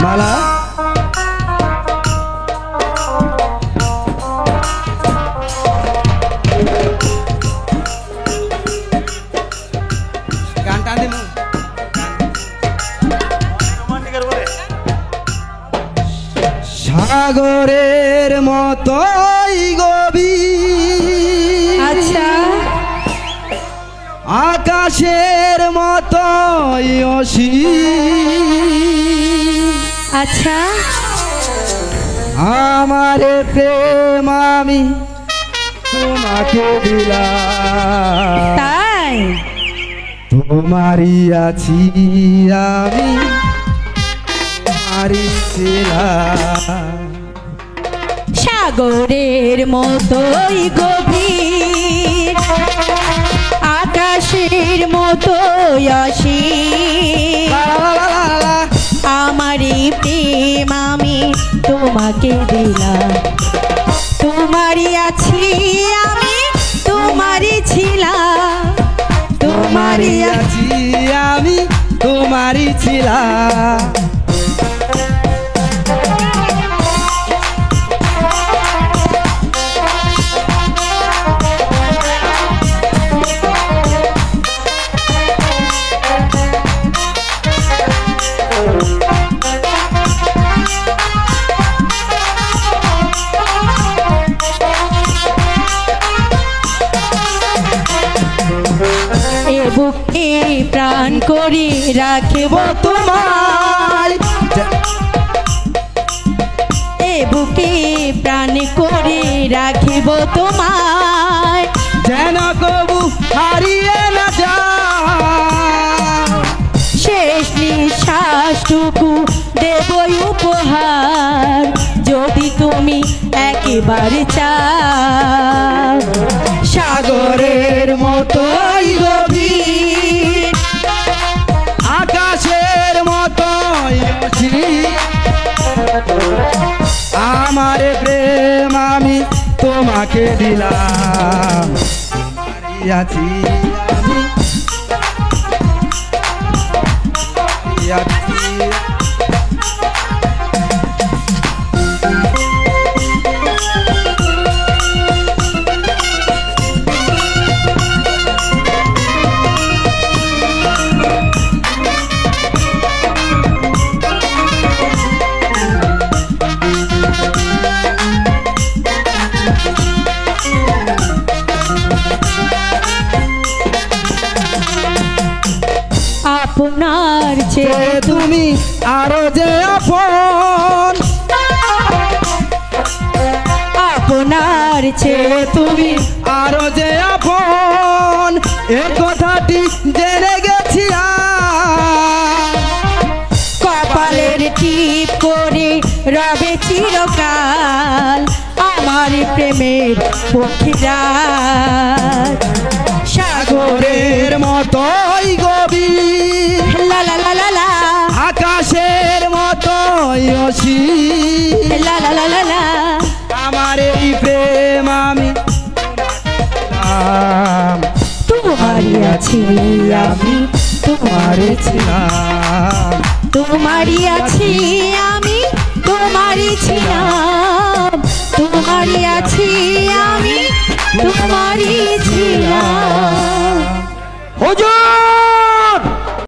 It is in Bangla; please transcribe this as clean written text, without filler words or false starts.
মালা গানটা দিনু সাগরের মতোই গভীর, আচ্ছা আকাশের মতোই অসীম, আচ্ছা আমার প্রেম আমি তোমাকে দিলাম, তাই তোমারই আছি আমি, তোমারই ছিলাম। সাগরের মতোই গভীর, আকাশের মতোই অসীম, আমারই প্রেম আমি তোমাকে দিলাম, তোমারই আছি আমি, তোমারই ছিলাম, তোমারই আছি আমি, তোমারই ছিলাম। বুকে প্রাণ করি রাখব তোমার, এ বুকে প্রাণ করে রাখিব তোমার, যেন কবু হারিয়ে না যায়, শেষ নিঃশ্বাসটুকু দেবই উপহার, যদি তুমি একেবারে চাও। সাগরের মতোই গভীর, আকাশের মতোই অসীম, আমার প্রেম আমি তোমাকে দিলাম, তোমারই আছি আমি, তোমারই আছি। আপনার চেয়ে তুমি আরো যে আপন, আপনার চেয়ে তুমি আরো যে আপন, এ কথাটি জেনে গেছি কপালের টিপ করে রবে চিরকাল আমার প্রেমের পক্ষীরা। সাগরের মতোই গভীর, লা লা লা লা লা, আকাশের মতোই অসীম, লা লা লা লা লা, আমার এই প্রেম আমি তোমারই আছি আমি, তোমারই ছিলাম, তোমারই আছি আমি, তোমারই ছিলাম, তোমারই আছি আমি, তোমারই ছিলাম। হুজুর।